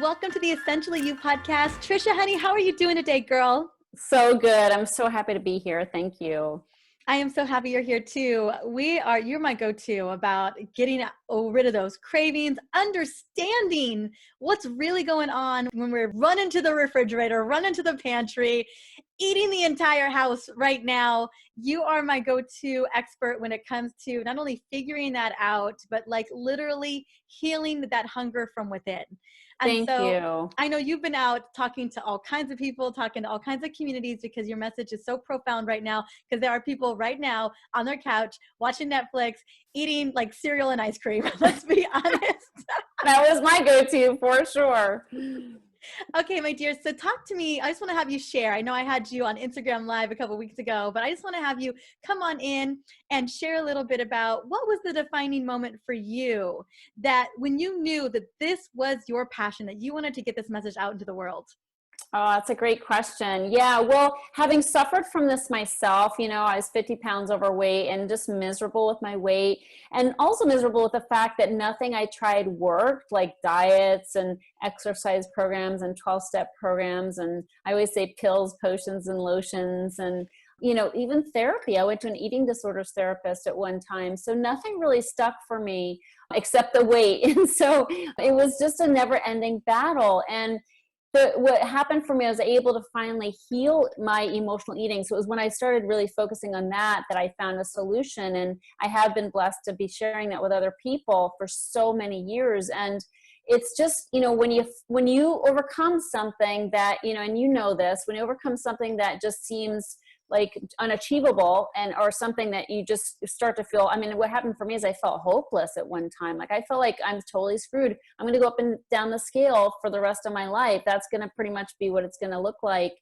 Welcome to the Essentially You podcast. Tricia, honey, how are you doing today, girl? So good. I'm so happy to be here. Thank you. I am so happy you're here too. You're my go-to about getting rid of those cravings, understanding what's really going on when we're running to the refrigerator, running to the pantry, eating the entire house right now. You are my go-to expert when it comes to not only figuring that out, but like literally healing that hunger from within. And Thank you. I know you've been out talking to all kinds of people, talking to all kinds of communities because your message is so profound right now, because there are people right now on their couch watching Netflix, eating like cereal and ice cream. Let's be honest. That was my go-to for sure. Okay, my dear. So talk to me. I just want to have you share. I know I had you on Instagram Live a couple of weeks ago, but I just want to have you come on in and share a little bit about what was the defining moment for you that when you knew that this was your passion, that you wanted to get this message out into the world. Oh, that's a great question. Yeah, well, having suffered from this myself, I was 50 pounds overweight and just miserable with my weight, and also miserable with the fact that nothing I tried worked, like diets and exercise programs and 12-step programs. And I always say pills, potions, and lotions. And even therapy. I went to an eating disorders therapist at one time. So nothing really stuck for me except the weight. And so it was just a never ending battle. And what happened for me, I was able to finally heal my emotional eating. So it was when I started really focusing on that I found a solution. And I have been blessed to be sharing that with other people for so many years. And it's just, when you overcome something that, and this, when you overcome something that just seems like unachievable or something that you just start to feel, what happened for me is I felt hopeless at one time. Like I felt like I'm totally screwed. I'm going to go up and down the scale for the rest of my life. That's going to pretty much be what it's going to look like.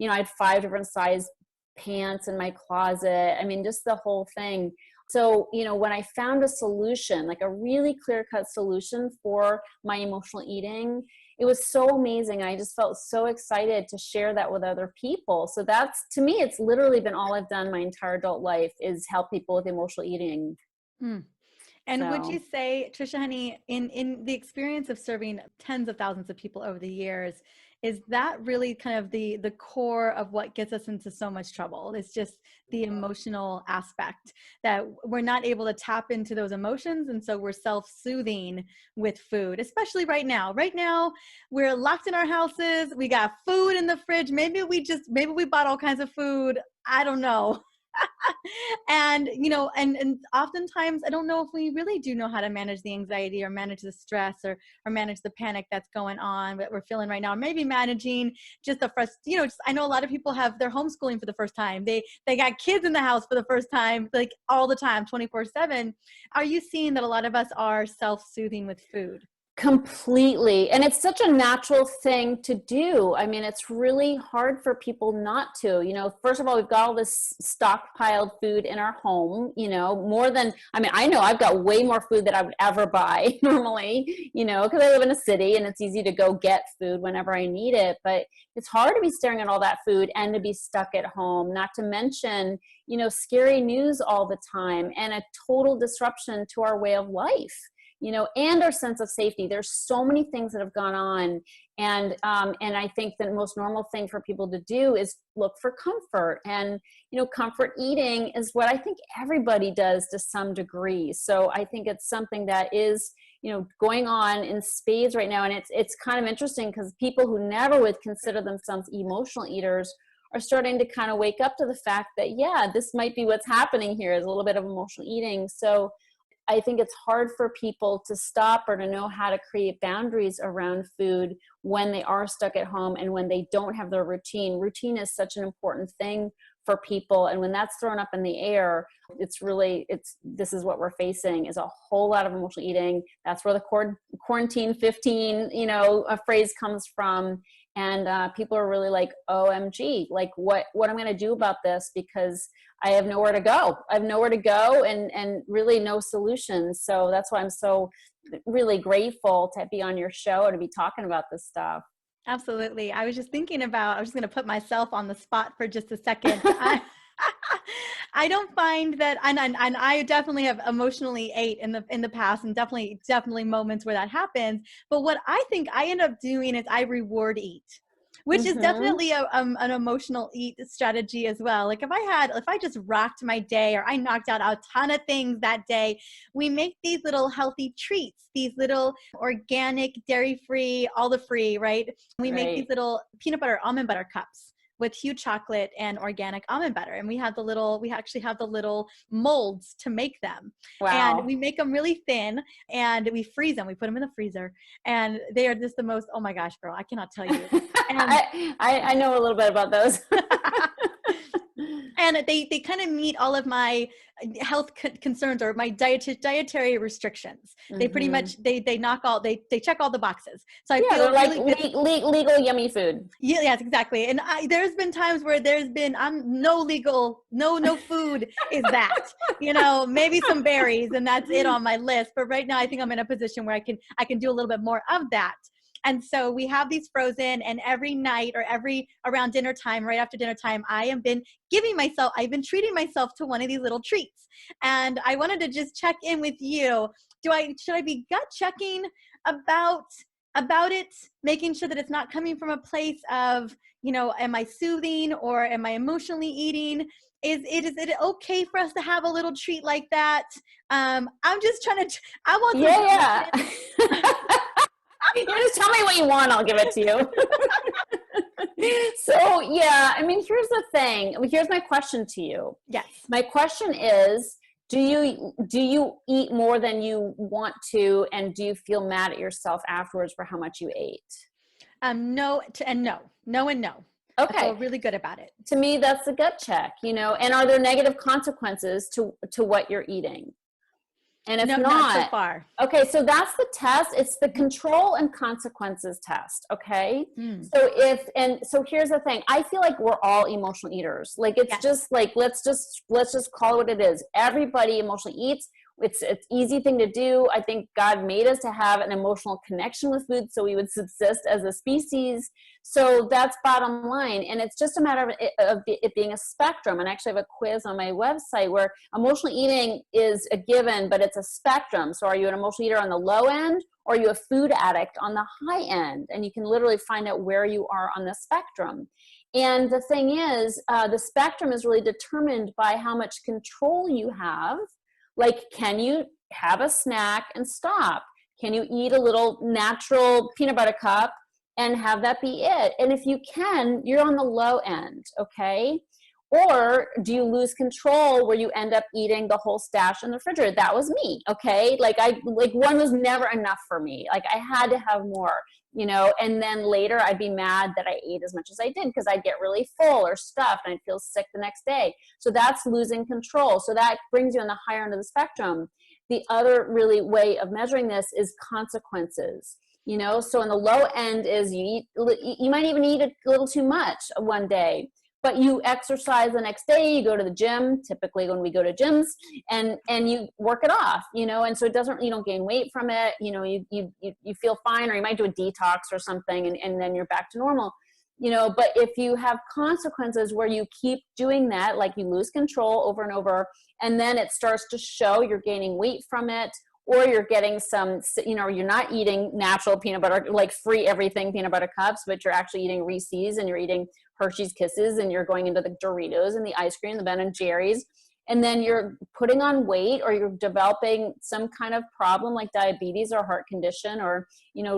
I had 5 different size pants in my closet. Just the whole thing. So, when I found a solution, like a really clear-cut solution for my emotional eating, it was so amazing. I just felt so excited to share that with other people. So that's, to me, it's literally been all I've done my entire adult life is help people with emotional eating. And would you say, Tricia, honey, in the experience of serving tens of thousands of people over the years, is that really kind of the core of what gets us into so much trouble? It's just the emotional aspect that we're not able to tap into those emotions. And so we're self-soothing with food, especially right now. Right now, we're locked in our houses. We got food in the fridge. Maybe we bought all kinds of food. I don't know. And oftentimes I don't know if we really do know how to manage the anxiety or manage the stress or manage the panic that's going on that we're feeling right now. Maybe managing just the I know a lot of people have their homeschooling for the first time. They got kids in the house for the first time, like all the time, 24/7. Are you seeing that a lot of us are self-soothing with food? Completely. And it's such a natural thing to do. It's really hard for people not to. First of all, we've got all this stockpiled food in our home, more than, I know I've got way more food than I would ever buy normally, because I live in a city and it's easy to go get food whenever I need it. But it's hard to be staring at all that food and to be stuck at home, not to mention, scary news all the time and a total disruption to our way of life. And our sense of safety. There's so many things that have gone on. And I think the most normal thing for people to do is look for comfort. And, comfort eating is what I think everybody does to some degree. So I think it's something that is, going on in spades right now. And it's kind of interesting because people who never would consider themselves emotional eaters are starting to kind of wake up to the fact that, yeah, this might be what's happening here is a little bit of emotional eating. So I think it's hard for people to stop or to know how to create boundaries around food when they are stuck at home and when they don't have their routine. Routine is such an important thing for people. And when that's thrown up in the air, this is what we're facing is a whole lot of emotional eating. That's where the quarantine 15, a phrase comes from. And people are really like, OMG, like what I'm going to do about this because I have nowhere to go. I have nowhere to go and really no solutions. So that's why I'm so really grateful to be on your show and to be talking about this stuff. Absolutely. I was just going to put myself on the spot for just a second. I don't find that, and I definitely have emotionally ate in the past, and definitely moments where that happens. But what I think I end up doing is I reward eat, which is definitely an emotional eat strategy as well. Like if I just rocked my day, or I knocked out a ton of things that day, we make these little healthy treats, these little organic, dairy-free, all the free, right? We make these little peanut butter, almond butter cups with huge chocolate and organic almond butter. And we actually have the little molds to make them. Wow. And we make them really thin and we freeze them. We put them in the freezer, and they are just the most, oh my gosh, girl, I cannot tell you. And I know a little bit about those. And they kind of meet all of my health concerns or my dietary restrictions. They pretty much, they check all the boxes. So I feel like really legal yummy food. Yeah, yes, exactly. And there's been times where no food is that, maybe some berries, and that's it on my list. But right now I think I'm in a position where I can do a little bit more of that. And so we have these frozen, and every night or around dinner time, right after dinner time, I've been treating myself to one of these little treats. And I wanted to just check in with you. Should I be gut checking about it, making sure that it's not coming from a place of, am I soothing or am I emotionally eating? Is it okay for us to have a little treat like that? I'm just trying to, I want some. Yeah. You just tell me what you want, I'll give it to you. So yeah, I mean, here's the thing. Here's my question to you. Yes. My question is, do you eat more than you want to, and do you feel mad at yourself afterwards for how much you ate? No and no. No and no. Okay. I feel really good about it. To me, that's a gut check, and are there negative consequences to what you're eating? And if not so far. Okay, so that's the test. It's the control and consequences test. Okay. So here's the thing. I feel like we're all emotional eaters. Like it's just like, let's just call it what it is. Everybody emotionally eats. It's an easy thing to do. I think God made us to have an emotional connection with food so we would subsist as a species. So that's bottom line. And it's just a matter of it being a spectrum. And I actually have a quiz on my website where emotional eating is a given, but it's a spectrum. So are you an emotional eater on the low end, or are you a food addict on the high end? And you can literally find out where you are on the spectrum. And the thing is, the spectrum is really determined by how much control you have. Like, can you have a snack and stop? Can you eat a little natural peanut butter cup and have that be it? And if you can, you're on the low end, okay? Or do you lose control where you end up eating the whole stash in the refrigerator? That was me, okay? Like one was never enough for me. Like I had to have more, and then later I'd be mad that I ate as much as I did because I'd get really full or stuffed and I'd feel sick the next day. So that's losing control. So that brings you on the higher end of the spectrum. The other really way of measuring this is consequences. So on the low end is you might even eat a little too much one day, but you exercise the next day, you go to the gym, typically when we go to gyms, and you work it off, and so you don't gain weight from it, you feel fine, or you might do a detox or something, and then you're back to normal, but if you have consequences where you keep doing that, like you lose control over and over, and then it starts to show you're gaining weight from it, or you're getting some, you're not eating natural peanut butter, like free everything peanut butter cups, but you're actually eating Reese's and you're eating Hershey's Kisses and you're going into the Doritos and the ice cream, the Ben and Jerry's, and then you're putting on weight, or you're developing some kind of problem like diabetes or heart condition, or,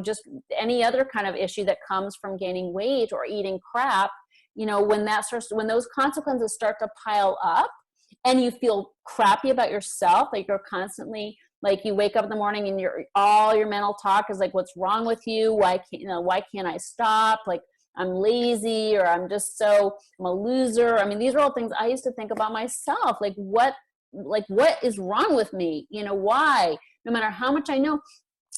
just any other kind of issue that comes from gaining weight or eating crap, when those consequences start to pile up and you feel crappy about yourself, like you're constantly, like you wake up in the morning and all your mental talk is like, what's wrong with you? Why can't I stop? Like I'm lazy, or I'm a loser. I mean, these are all things I used to think about myself. Like what is wrong with me? Why? No matter how much I know.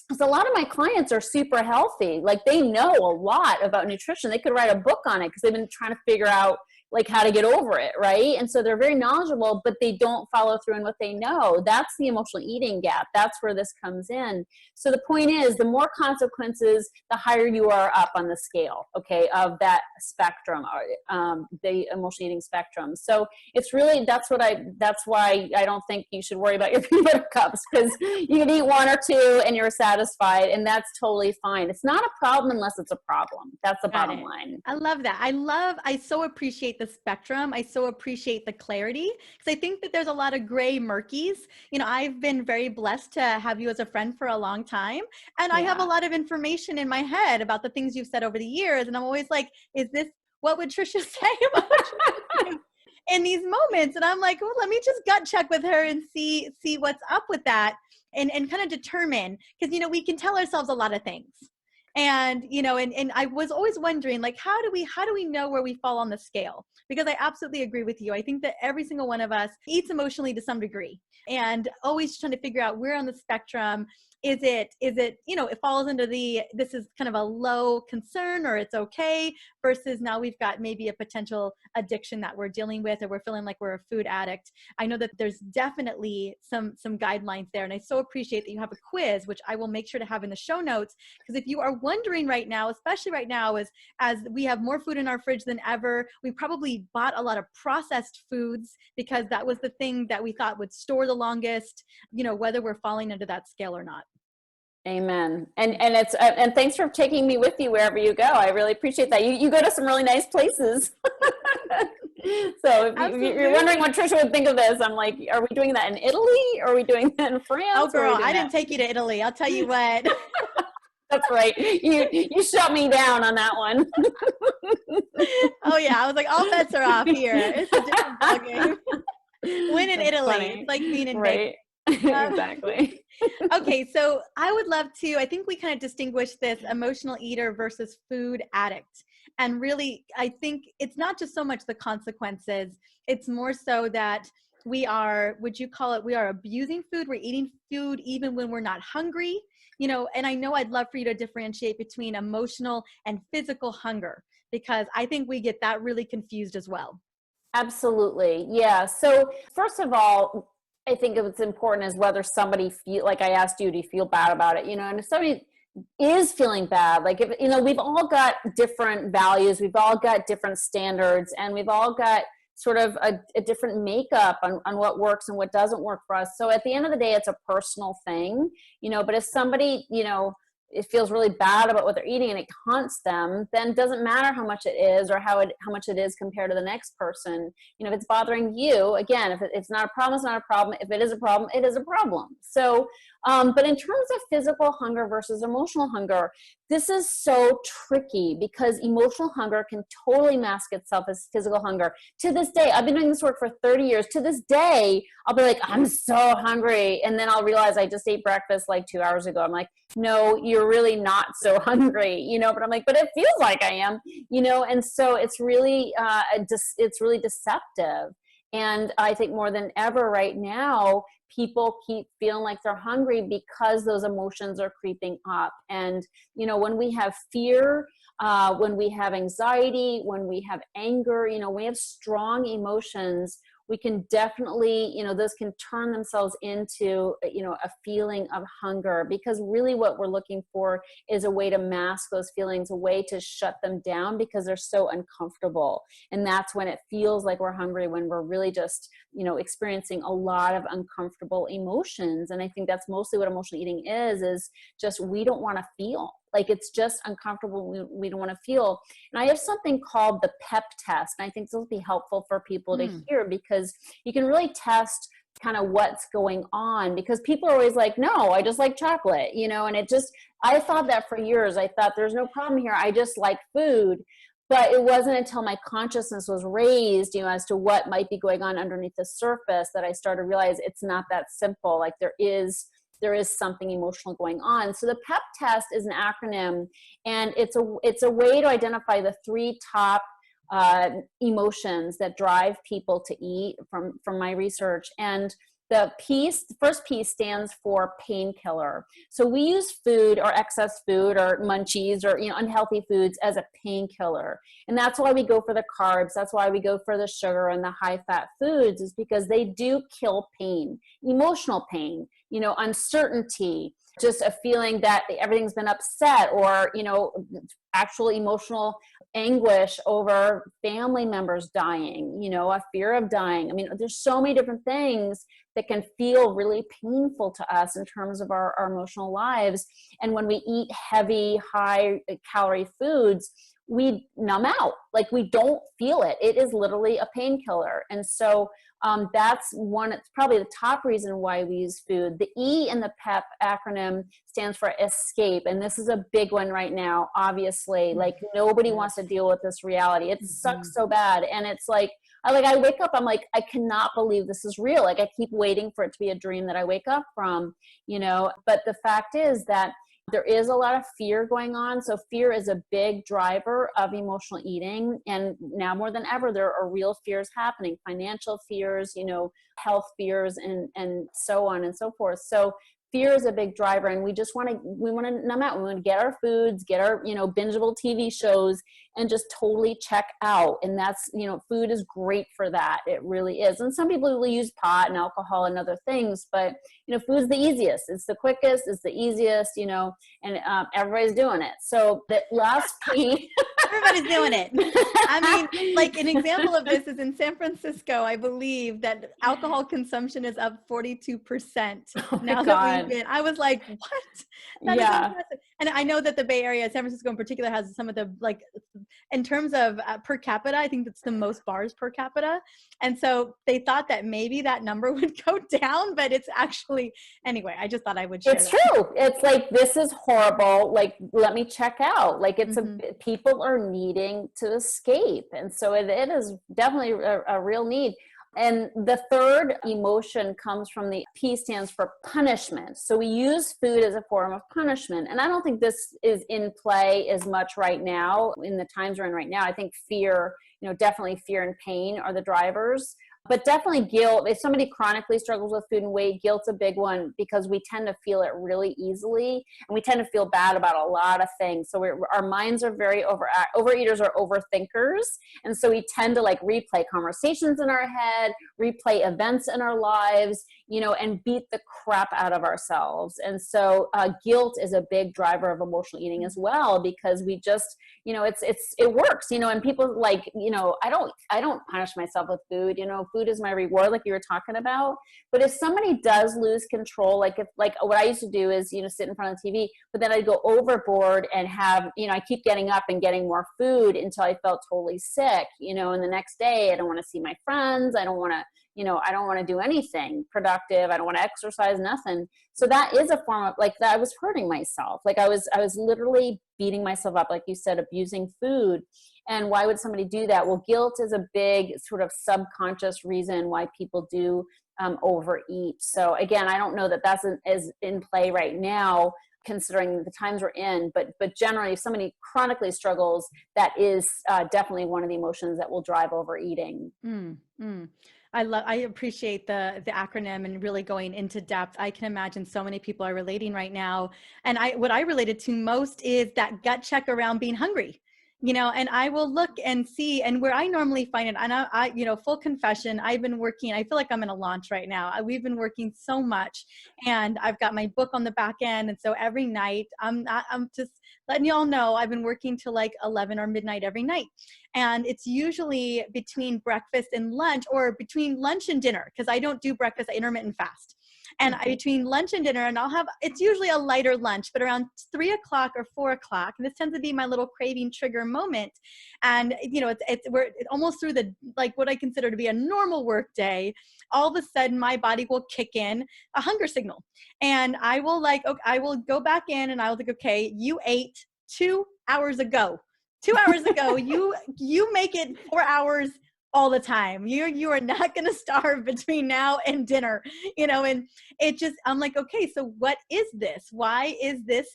Because a lot of my clients are super healthy. Like they know a lot about nutrition. They could write a book on it because they've been trying to figure out like how to get over it, right? And so they're very knowledgeable, but they don't follow through in what they know. That's the emotional eating gap. That's where this comes in. So the point is, the more consequences, the higher you are up on the scale, okay, of that spectrum, the emotional eating spectrum. So it's really, that's why I don't think you should worry about your peanut butter cups, because you can eat one or two and you're satisfied, and that's totally fine. It's not a problem unless it's a problem. That's the bottom line. I love that. I so appreciate the spectrum. I so appreciate the clarity, because I think that there's a lot of gray murkies. You know, I've been very blessed to have you as a friend for a long time. And I have a lot of information in my head about the things you've said over the years. And I'm always like, what would Tricia say about what you do in these moments? And I'm like, well, let me just gut check with her and see what's up with that, and kind of determine, because, you know, we can tell ourselves a lot of things. And, you know, and I was always wondering, like, how do we know where we fall on the scale? Because I absolutely agree with you. I think that every single one of us eats emotionally to some degree, and always trying to figure out where on the spectrum is it, you know, it falls into this is kind of a low concern, or it's okay, versus now we've got maybe a potential addiction that we're dealing with, or we're feeling like we're a food addict. I know that there's definitely some guidelines there. And I so appreciate that you have a quiz, which I will make sure to have in the show notes. Because if you are wondering right now, especially right now, as we have more food in our fridge than ever, we probably bought a lot of processed foods because that was the thing that we thought would store the longest, you know, whether we're falling into that scale or not. Amen. And thanks for taking me with you wherever you go. I really appreciate that. You go to some really nice places. So if you're wondering what Tricia would think of this, I'm like, are we doing that in Italy? Or are we doing that in France? Oh, girl, I didn't take you to Italy. I'll tell you what. That's right. You shut me down on that one. Oh yeah, I was like, all bets are off here. It's a different ballgame. When in Italy, funny. it's like being in Vegas. Exactly. Okay, so I would love to, I think we kind of distinguish this emotional eater versus food addict. And really, I think it's not just so much the consequences, it's more so that we are, would you call it, we are abusing food, we're eating food even when we're not hungry, you know, and I know I'd love for you to differentiate between emotional and physical hunger, because I think we get that really confused as well. Absolutely. Yeah. So first of all, I think what's important is whether somebody like I asked you, do you feel bad about it? You know, and if somebody is feeling bad, like if, you know, we've all got different values, we've all got different standards, and we've all got sort of a different makeup on what works and what doesn't work for us. So at the end of the day, it's a personal thing, you know, but if somebody, you know, it feels really bad about what they're eating and it haunts them, then it doesn't matter how much it is or how much it is compared to the next person. You know, if it's bothering you, again, if it's not a problem, it's not a problem. If it is a problem, it is a problem. So, but in terms of physical hunger versus emotional hunger, this is so tricky because emotional hunger can totally mask itself as physical hunger. To this day, I've been doing this work for 30 years. To this day, I'll be like, I'm so hungry. And then I'll realize I just ate breakfast like 2 hours ago. I'm like, no, you're really not so hungry, you know, but I'm like, but it feels like I am, you know? And so it's really, it's really deceptive. And I think more than ever right now, people keep feeling like they're hungry because those emotions are creeping up. And, you know, when we have fear, when we have anxiety, when we have anger, you know, we have strong emotions, we can definitely, you know, those can turn themselves into, you know, a feeling of hunger, because really what we're looking for is a way to mask those feelings, a way to shut them down because they're so uncomfortable. And that's when it feels like we're hungry, when we're really just, you know, experiencing a lot of uncomfortable emotions. And I think that's mostly what emotional eating is just, we don't want to feel. Like it's just uncomfortable. We don't want to feel. And I have something called the PEP test. And I think this will be helpful for people to hear, because you can really test kind of what's going on, because people are always like, no, I just like chocolate, you know, and I thought that for years. I thought there's no problem here. I just like food. But it wasn't until my consciousness was raised, you know, as to what might be going on underneath the surface that I started to realize it's not that simple. Like there is something emotional going on. So the PEP test is an acronym, and it's a way to identify the 3 top emotions that drive people to eat from my research. And The first P stands for painkiller. So we use food or excess food or munchies or, unhealthy foods as a painkiller. And that's why we go for the carbs. That's why we go for the sugar and the high fat foods, is because they do kill pain, emotional pain, uncertainty, just a feeling that everything's been upset, or, actual emotional anguish over family members dying, a fear of dying. I mean, there's so many different things that can feel really painful to us in terms of our emotional lives. And when we eat heavy, high calorie foods, we numb out. Like, we don't feel it. It is literally a painkiller. And so that's it's probably the top reason why we use food. The E in the PEP acronym stands for escape. And this is a big one right now, obviously. Like, nobody wants to deal with this reality. It sucks so bad. And it's like, I wake up, I'm like, I cannot believe this is real. Like, I keep waiting for it to be a dream that I wake up from, but the fact is that there is a lot of fear going on. So fear is a big driver of emotional eating. And now more than ever, there are real fears happening, financial fears, health fears, and so on and so forth. So fear is a big driver, and we want to numb out. We want to get our foods, get our, bingeable TV shows, and just totally check out. And that's, food is great for that. It really is. And some people will use pot and alcohol and other things, but, food's the easiest. It's the quickest. It's the easiest, and everybody's doing it. So the last P. Everybody's doing it. I mean, like, an example of this is in San Francisco. I believe that alcohol consumption is up 42% now that we've been. I was like, what? That is impressive. And I know that the Bay Area, San Francisco in particular, has some of the, like, in terms of per capita, I think that's the most bars per capita. And so they thought that maybe that number would go down, but it's actually, anyway, I just thought I would share It's true. It's like, this is horrible. Like, let me check out. Like, it's people are needing to escape. And so it is definitely a real need. And the third emotion comes from the P stands for punishment. So we use food as a form of punishment. And I don't think this is in play as much right now in the times we're in right now. I think fear, definitely fear and pain are the drivers. But definitely guilt. If somebody chronically struggles with food and weight, guilt's a big one, because we tend to feel it really easily, and we tend to feel bad about a lot of things. So our minds are very overeaters are overthinkers. And so we tend to, like, replay conversations in our head, replay events in our lives, and beat the crap out of ourselves. And so guilt is a big driver of emotional eating as well, because we just, it works, and people, like, I don't punish myself with food. Food is my reward, like you were talking about. But if somebody does lose control, like what I used to do is, sit in front of the TV, but then I'd go overboard and have, I keep getting up and getting more food until I felt totally sick, and the next day I don't want to see my friends. I don't want to do anything productive. I don't want to exercise, nothing. So that is a form of, like, that I was hurting myself. Like, I was literally beating myself up, like you said, abusing food. And why would somebody do that? Well, guilt is a big sort of subconscious reason why people do overeat. So again, I don't know that that's is in play right now, considering the times we're in, but generally, if somebody chronically struggles, that is definitely one of the emotions that will drive overeating. I appreciate the acronym and really going into depth. I can imagine so many people are relating right now. And what I related to most is that gut check around being hungry. And I will look and see, and where I normally find it, and I full confession, I've been working, I feel like I'm in a launch right now. We've been working so much, and I've got my book on the back end. And so every night I'm just letting y'all know, I've been working till like 11 or midnight every night. And it's usually between breakfast and lunch, or between lunch and dinner, because I don't do breakfast, I intermittent fast. And between lunch and dinner, and it's usually a lighter lunch, but around 3 o'clock or 4 o'clock, and this tends to be my little craving trigger moment. And, we're almost through the, like, what I consider to be a normal work day. All of a sudden my body will kick in a hunger signal, and I will go back in, and I'll think, okay, you ate 2 hours ago. 2 hours ago, you make it 4 hours all the time. You are not going to starve between now and dinner, and it just, I'm like, okay, so what is this? Why is this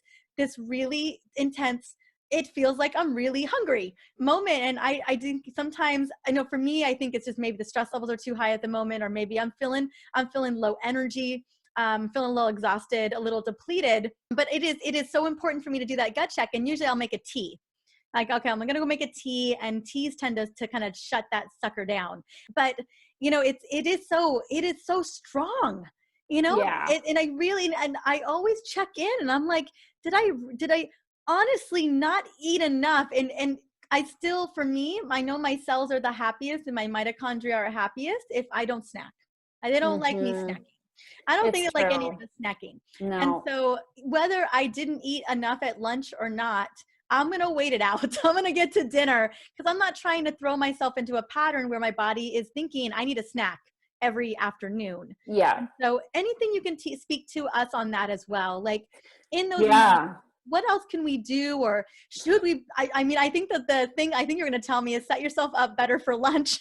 really intense it feels like I'm really hungry moment. And I think sometimes, I know for me, I think it's just maybe the stress levels are too high at the moment, or maybe I'm feeling low energy, feeling a little exhausted, a little depleted. But it is so important for me to do that gut check. And usually I'll make a tea. Like, okay, I'm going to go make a tea, and teas tend to kind of shut that sucker down. But, it is so strong, Yeah. and I always check in, and I'm like, did I honestly not eat enough? And I still, for me, I know my cells are the happiest and my mitochondria are happiest if I don't snack. They don't like me snacking. I don't think It's it's like any of true. us snacking. And No. so whether I didn't eat enough at lunch or not, I'm going to wait it out. I'm going to get to dinner, because I'm not trying to throw myself into a pattern where my body is thinking I need a snack every afternoon. Yeah. And so anything you can speak to us on that as well, like in those moments, Yeah. what else can we do, or should we? I mean, I think that the thing I think you're going to tell me is set yourself up better for lunch.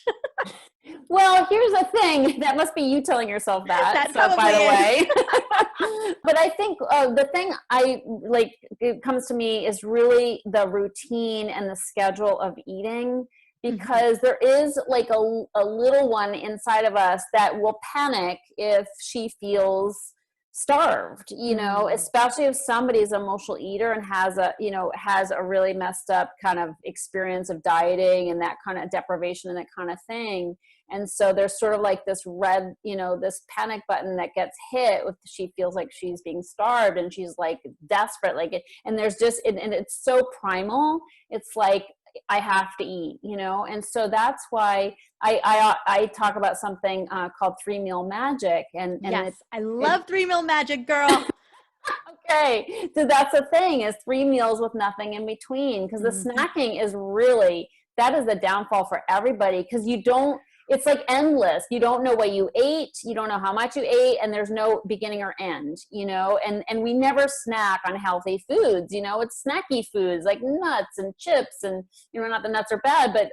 Well, here's the thing. That must be you telling yourself that. That So, by probably the is. way, but I think the thing I like, it comes to me is really the routine and the schedule of eating, Mhm. because there is like a little one inside of us that will panic if she feels starved, Mm. especially if somebody's an emotional eater and has a really messed up kind of experience of dieting and that kind of deprivation and that kind of thing. And so there's sort of like this red, this panic button that gets hit with, she feels like she's being starved and she's like desperate, and there's just, and it's so primal. It's like, I have to eat, and so that's why I talk about something called 3-meal magic, and Yes, I it love 3-meal magic, girl. okay, so that's the thing, is 3 meals with nothing in between, because the Mhm. snacking is really, that is the downfall for everybody, because it's like endless. You don't know what you ate, you don't know how much you ate, and there's no beginning or end, and we never snack on healthy foods. It's snacky foods like nuts and chips, and not the nuts are bad, but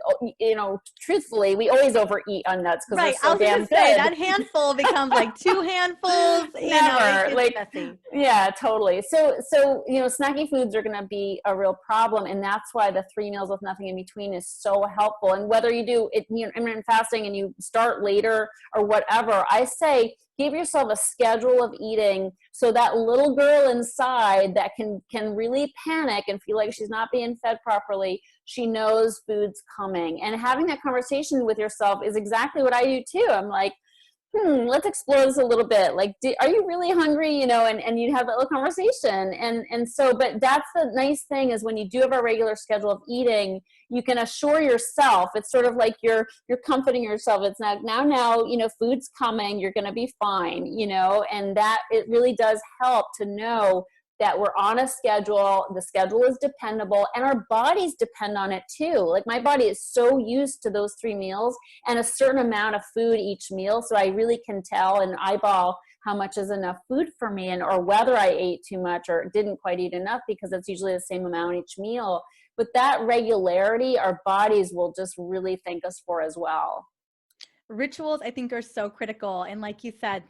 truthfully, we always overeat on nuts because they're Right. I so was going damn to say good. that handful becomes like 2 handfuls, it Never, gets like, messy. yeah, totally. So snacky foods are going to be a real problem, and that's why the 3 meals with nothing in between is so helpful. And whether you do it, intermittent fasting, and you start later or whatever, I say give yourself a schedule of eating, so that little girl inside that can really panic and feel like she's not being fed properly, she knows food's coming. And having that conversation with yourself is exactly what I do too. I'm like, let's explore this a little bit. Like, are you really hungry? And you have that little conversation. And so, but that's the nice thing, is when you do have a regular schedule of eating, you can assure yourself, it's sort of like you're comforting yourself. It's not now, food's coming, you're going to be fine, and that it really does help to know that we're on a schedule, the schedule is dependable, and our bodies depend on it too. Like, my body is so used to those 3 meals and a certain amount of food each meal. So I really can tell and eyeball how much is enough food for me, or whether I ate too much or didn't quite eat enough, because it's usually the same amount each meal. With that regularity, our bodies will just really thank us for as well. Rituals, I think, are so critical. And like you said,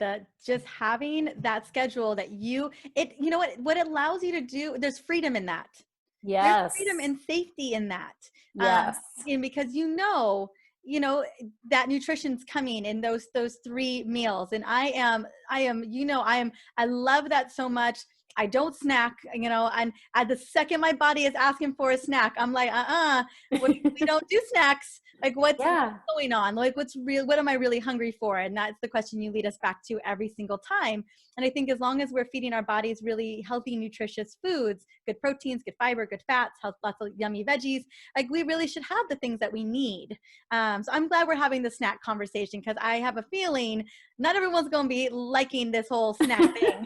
just having that schedule that what it allows you to do, there's freedom in that. There's freedom Yes. and safety in that. Yes. And because that nutrition's coming in those 3 meals. And I love that so much. I don't snack, and at the second my body is asking for a snack, I'm like, we don't do snacks. Like, what's Yeah. going on? Like, what am I really hungry for? And that's the question you lead us back to every single time. And I think as long as we're feeding our bodies really healthy, nutritious foods, good proteins, good fiber, good fats, lots of yummy veggies, like, we really should have the things that we need. So I'm glad we're having the snack conversation, because I have a feeling not everyone's going to be liking this whole snack thing.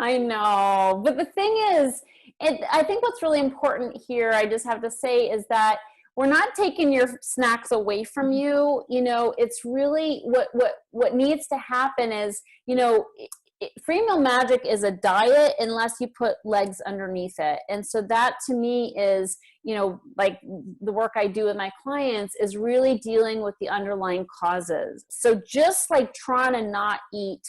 I know. But the thing is, I think what's really important here, I just have to say, is that we're not taking your snacks away from you. It's really what needs to happen is, 3-meal magic is a diet unless you put legs underneath it. And so that, to me, is, like the work I do with my clients is really dealing with the underlying causes. So just like trying to not eat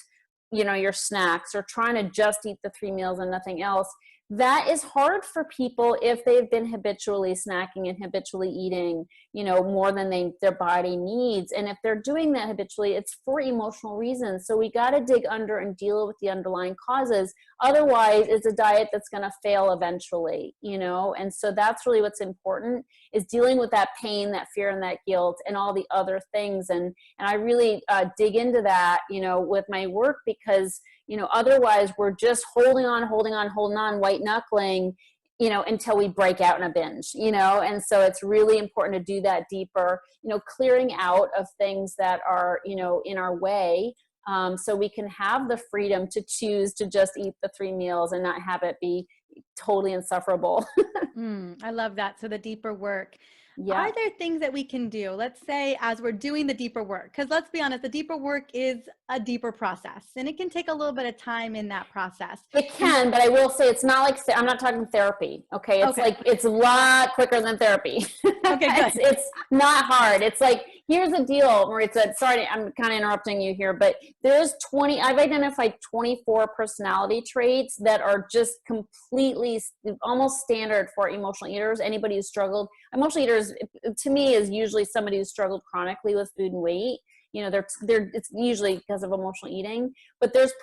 your snacks, or trying to just eat the 3 meals and nothing else, that is hard for people if they've been habitually snacking and habitually eating, more than their body needs. And if they're doing that habitually, it's for emotional reasons. So we got to dig under and deal with the underlying causes. Otherwise, it's a diet that's going to fail eventually, And so that's really what's important, is dealing with that pain, that fear, and that guilt, and all the other things. And I really dig into that, with my work, because otherwise we're just holding on, white knuckling, until we break out in a binge, and so it's really important to do that deeper, clearing out of things that are, in our way, so we can have the freedom to choose to just eat the 3 meals and not have it be totally insufferable. I love that. So the deeper work. Yeah. Are there things that we can do, let's say, as we're doing the deeper work? Because let's be honest, the deeper work is a deeper process, and it can take a little bit of time in that process. It can, but I will say it's not like, I'm not talking therapy. Okay. It's like, it's a lot quicker than therapy. Okay, good. It's not hard. It's like, here's the deal, Maritza. Sorry, I'm kind of interrupting you here, but I've identified 24 personality traits that are just completely almost standard for emotional eaters. Anybody who's struggled, emotional eaters to me is usually somebody who's struggled chronically with food and weight. It's usually because of emotional eating, but there's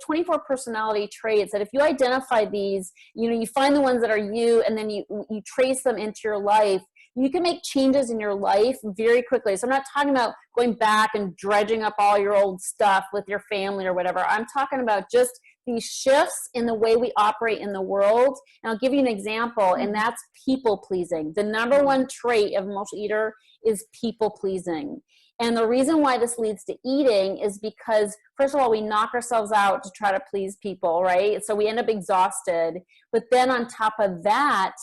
24 personality traits that if you identify these, you find the ones that are you, and then you trace them into your life, you can make changes in your life very quickly. So I'm not talking about going back and dredging up all your old stuff with your family or whatever. I'm talking about just these shifts in the way we operate in the world. And I'll give you an example, and that's people pleasing. The number one trait of emotional eater is people pleasing. And the reason why this leads to eating is because, first of all, we knock ourselves out to try to please people, right? So we end up exhausted. But then on top of that,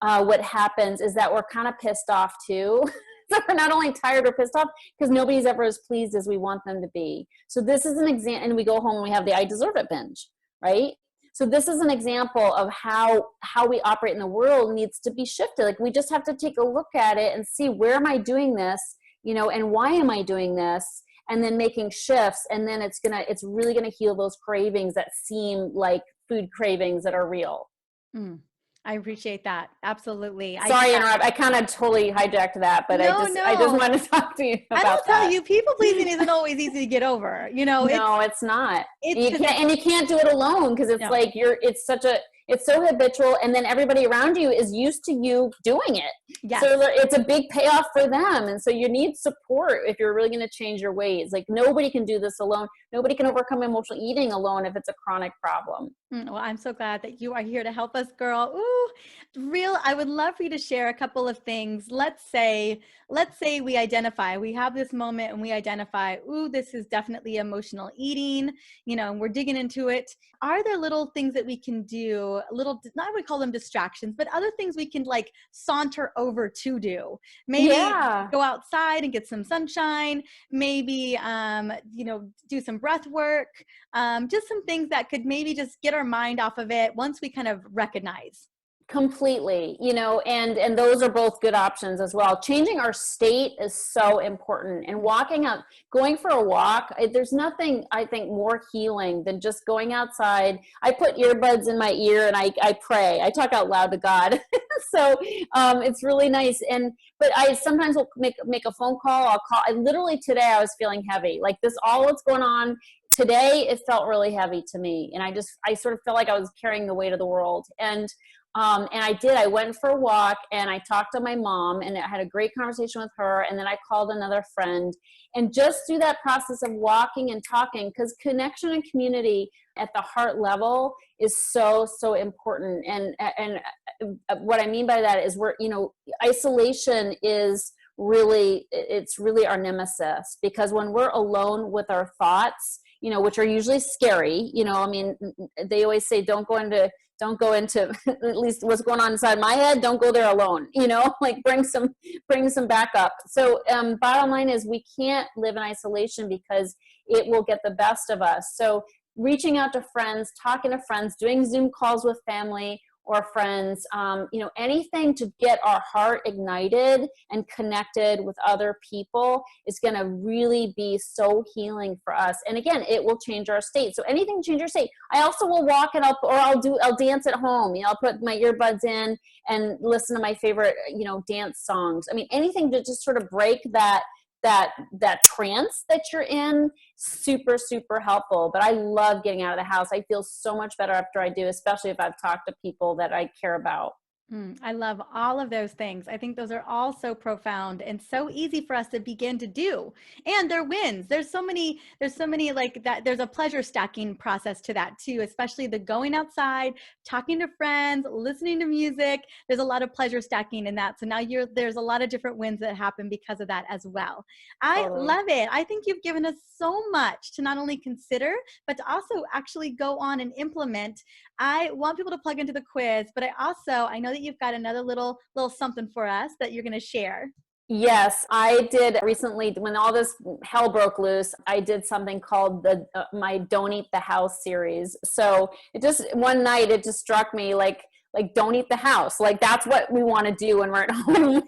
what happens is that we're kind of pissed off too. So we're not only tired or pissed off because nobody's ever as pleased as we want them to be. So this is an example, and we go home and we have the I deserve it binge, right? So this is an example of how we operate in the world needs to be shifted. Like, we just have to take a look at it and see, where am I doing this? And why am I doing this? And then making shifts. And then it's really going to heal those cravings that seem like food cravings that are real. I appreciate that. Absolutely. Sorry to interrupt. I kind of totally hijacked that, but no. I just want to talk to you about that. I will tell you, people pleasing isn't always easy to get over. No, it's not. You can't do it alone, because it's like it's so habitual, and then everybody around you is used to you doing it. Yes. So it's a big payoff for them. And so you need support if you're really going to change your ways. Like, nobody can do this alone. Nobody can overcome emotional eating alone if it's a chronic problem. Well, I'm so glad that you are here to help us, girl. I would love for you to share a couple of things. Let's say we have this moment and we identify, this is definitely emotional eating, and we're digging into it. Are there little things that we can do, I would call them distractions, but other things we can like saunter over to do? Maybe go outside and get some sunshine, maybe, do some breath work, just some things that could maybe just get our mind off of it once we kind of recognize. Completely, and those are both good options as well. Changing our state is so important, and going for a walk, there's nothing, I think, more healing than just going outside. I put earbuds in my ear and I pray. I talk out loud to God. So it's really nice. But I sometimes will make a phone call. Literally today I was feeling heavy, like all that's going on today, it felt really heavy to me. And I sort of felt like I was carrying the weight of the world. And I went for a walk, and I talked to my mom, and I had a great conversation with her. And then I called another friend, and just through that process of walking and talking, because connection and community at the heart level is so, so important. And what I mean by that is isolation is really our nemesis, because when we're alone with our thoughts, which are usually scary, they always say, don't go into at least what's going on inside my head. Don't go there alone, like bring some backup. So bottom line is, we can't live in isolation because it will get the best of us. So reaching out to friends, talking to friends, doing Zoom calls with family, or friends, anything to get our heart ignited and connected with other people is going to really be so healing for us. And again, it will change our state. So anything to change your state. I also will walk and I'll dance at home. I'll put my earbuds in and listen to my favorite, dance songs. I mean, anything to just sort of break that trance that you're in, super, super helpful. But I love getting out of the house. I feel so much better after I do, especially if I've talked to people that I care about. I love all of those things. I think those are all so profound and so easy for us to begin to do. And they're wins. There's so many like that. There's a pleasure stacking process to that too, especially the going outside, talking to friends, listening to music. There's a lot of pleasure stacking in that. So now there's a lot of different wins that happen because of that as well. I love it. I think you've given us so much to not only consider, but to also actually go on and implement. I want people to plug into the quiz, but I know that you've got another little something for us that you're going to share. Yes, I did recently when all this hell broke loose. I did something called my Don't Eat the House series. So one night it just struck me like don't eat the house. Like that's what we want to do when we're at home,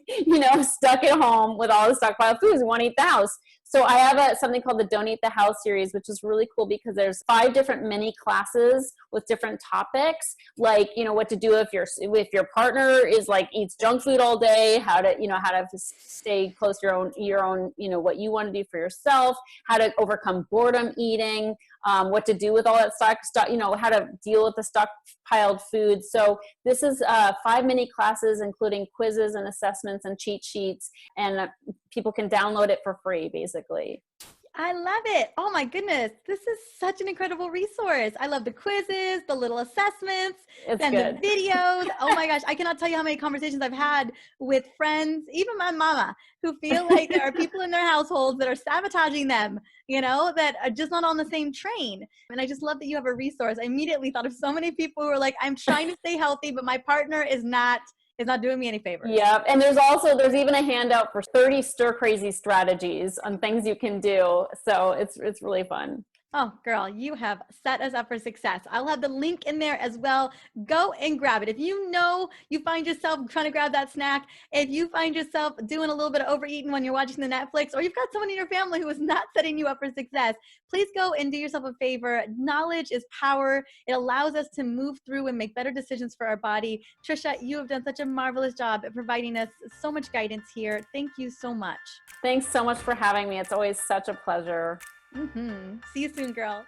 stuck at home with all the stockpile foods. We want to eat the house. So I have something called the Don't Eat the House series, which is really cool because there's 5 different mini classes with different topics, like, what to do if your partner is like eats junk food all day, how to stay close to your own, what you want to do for yourself, how to overcome boredom eating, what to do with all that stock, how to deal with the stockpiled food. So this is 5 mini classes, including quizzes and assessments and cheat sheets, and people can download it for free, basically. I love it. Oh my goodness. This is such an incredible resource. I love the quizzes, the little assessments, and the videos. Oh my gosh. I cannot tell you how many conversations I've had with friends, even my mama, who feel like there are people in their households that are sabotaging them, that are just not on the same train. And I just love that you have a resource. I immediately thought of so many people who are like, I'm trying to stay healthy, but my partner is not doing me any favors. Yeah, and there's even a handout for 30 stir crazy strategies on things you can do. So it's really fun. Oh, girl, you have set us up for success. I'll have the link in there as well. Go and grab it. If you find yourself trying to grab that snack, if you find yourself doing a little bit of overeating when you're watching the Netflix, or you've got someone in your family who is not setting you up for success, please go and do yourself a favor. Knowledge is power. It allows us to move through and make better decisions for our body. Tricia, you have done such a marvelous job at providing us so much guidance here. Thank you so much. Thanks so much for having me. It's always such a pleasure. See you soon, girl.